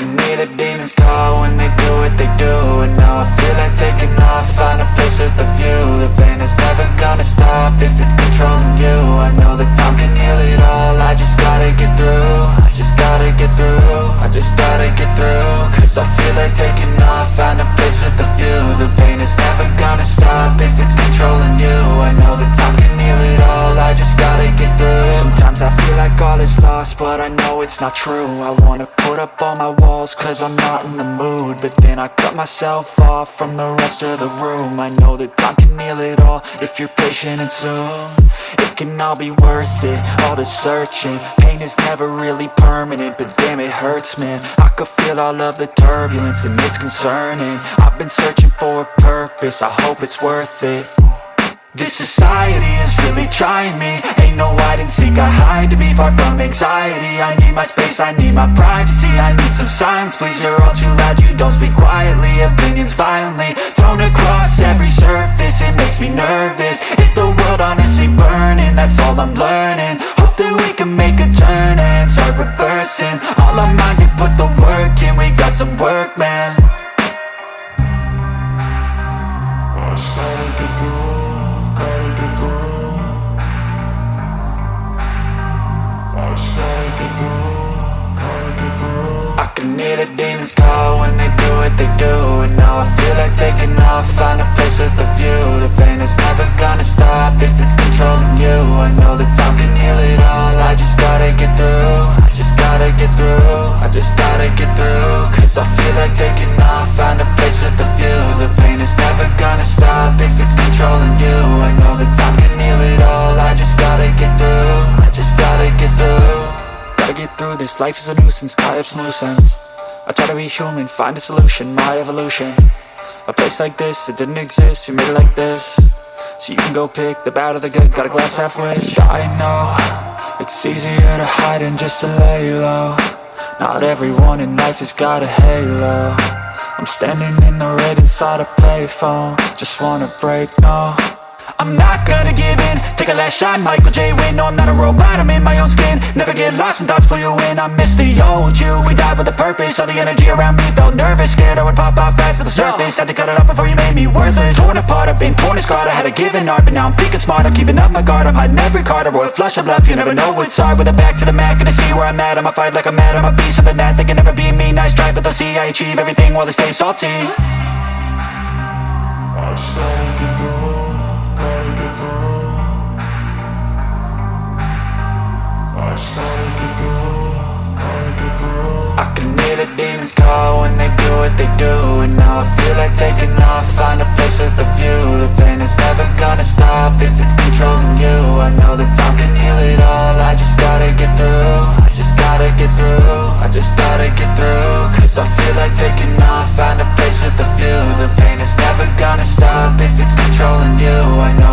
can hear the demons call when they do what they do. And now I feel like taking off, find a place with a view. The pain is never gonna stop if it's controlling you. I know that time can heal it all, I just gotta get through. I just gotta get through, I just gotta get through. Cause I feel like taking off, find a place with a view. The pain is never gonna stop if it's controlling you. I know that time can heal it all, I just gotta get through. Sometimes I feel like all is lost, but I know it's not true. I wanna put up all my walls cause I'm not in the mood, but then I cut myself off from the rest of the room. I know that time can heal it all if you're patient and soon. It can all be worth it, all the searching. Pain is never really permanent, but damn it hurts, man. I could feel all of the turbulence and it's concerning. I've been searching for a purpose, I hope it's worth it. This society is really trying me. Ain't no hide and seek, I hide to be far from anxiety. I need my space, I need my privacy. I need some silence, please, you're all too loud. You don't speak quietly, opinions violently thrown across every surface. It makes me nervous, is the world honestly burning? That's all I'm learning. Hope that we can make a turn and start reversing all our minds and put the work in. We got some work, man. I started to grow. I can hear the demons call when they do what they do. And now I feel like taking off, find a place with a view. The pain is never gonna stop if it's controlling you. I know that time can heal it all, I just gotta get through. I just gotta get through, I just gotta get through. Cause I feel like taking off, find a place with a view. The pain is never gonna stop if it's controlling you. I know that time can heal it all, I just gotta get through. I just gotta get through. Gotta get through this, life is a nuisance, tie up some loose ends. I try to be human, find a solution, my evolution. A place like this, it didn't exist, we made it like this. So you can go pick the bad or the good, got a glass half wish. I know, it's easier to hide than just to lay low. Not everyone in life has got a halo. I'm standing in the red inside a payphone, just wanna break, no. I'm not gonna give in, take a last shot, Michael J. Win. No, I'm not a robot, I'm in my own skin. Never get lost when thoughts pull you in. I miss the old you, we died with a purpose. All the energy around me felt nervous, scared I would pop off fast to the surface. Had to cut it off before you made me worthless. Torn apart, I've been torn and scarred. I had a given art, but now I'm thinking smart. I'm keeping up my guard, I'm hiding every card. A royal flush of love, you never know what's hard. With a back to the mat, gonna see where I'm at. I'ma fight like I'm mad, I'm a beast of the net. They can never be me, nice try, but they'll see I achieve everything while they stay salty. I started to grow. I can hear the demons call when they do what they do. And now I feel like taking off, find a place with a view. The pain is never gonna stop if it's controlling you. I know that time can heal it all, I just gotta get through. I just gotta get through, I just gotta get through. Cause I feel like taking off, find a place with a view. The pain is never gonna stop if it's controlling you. I know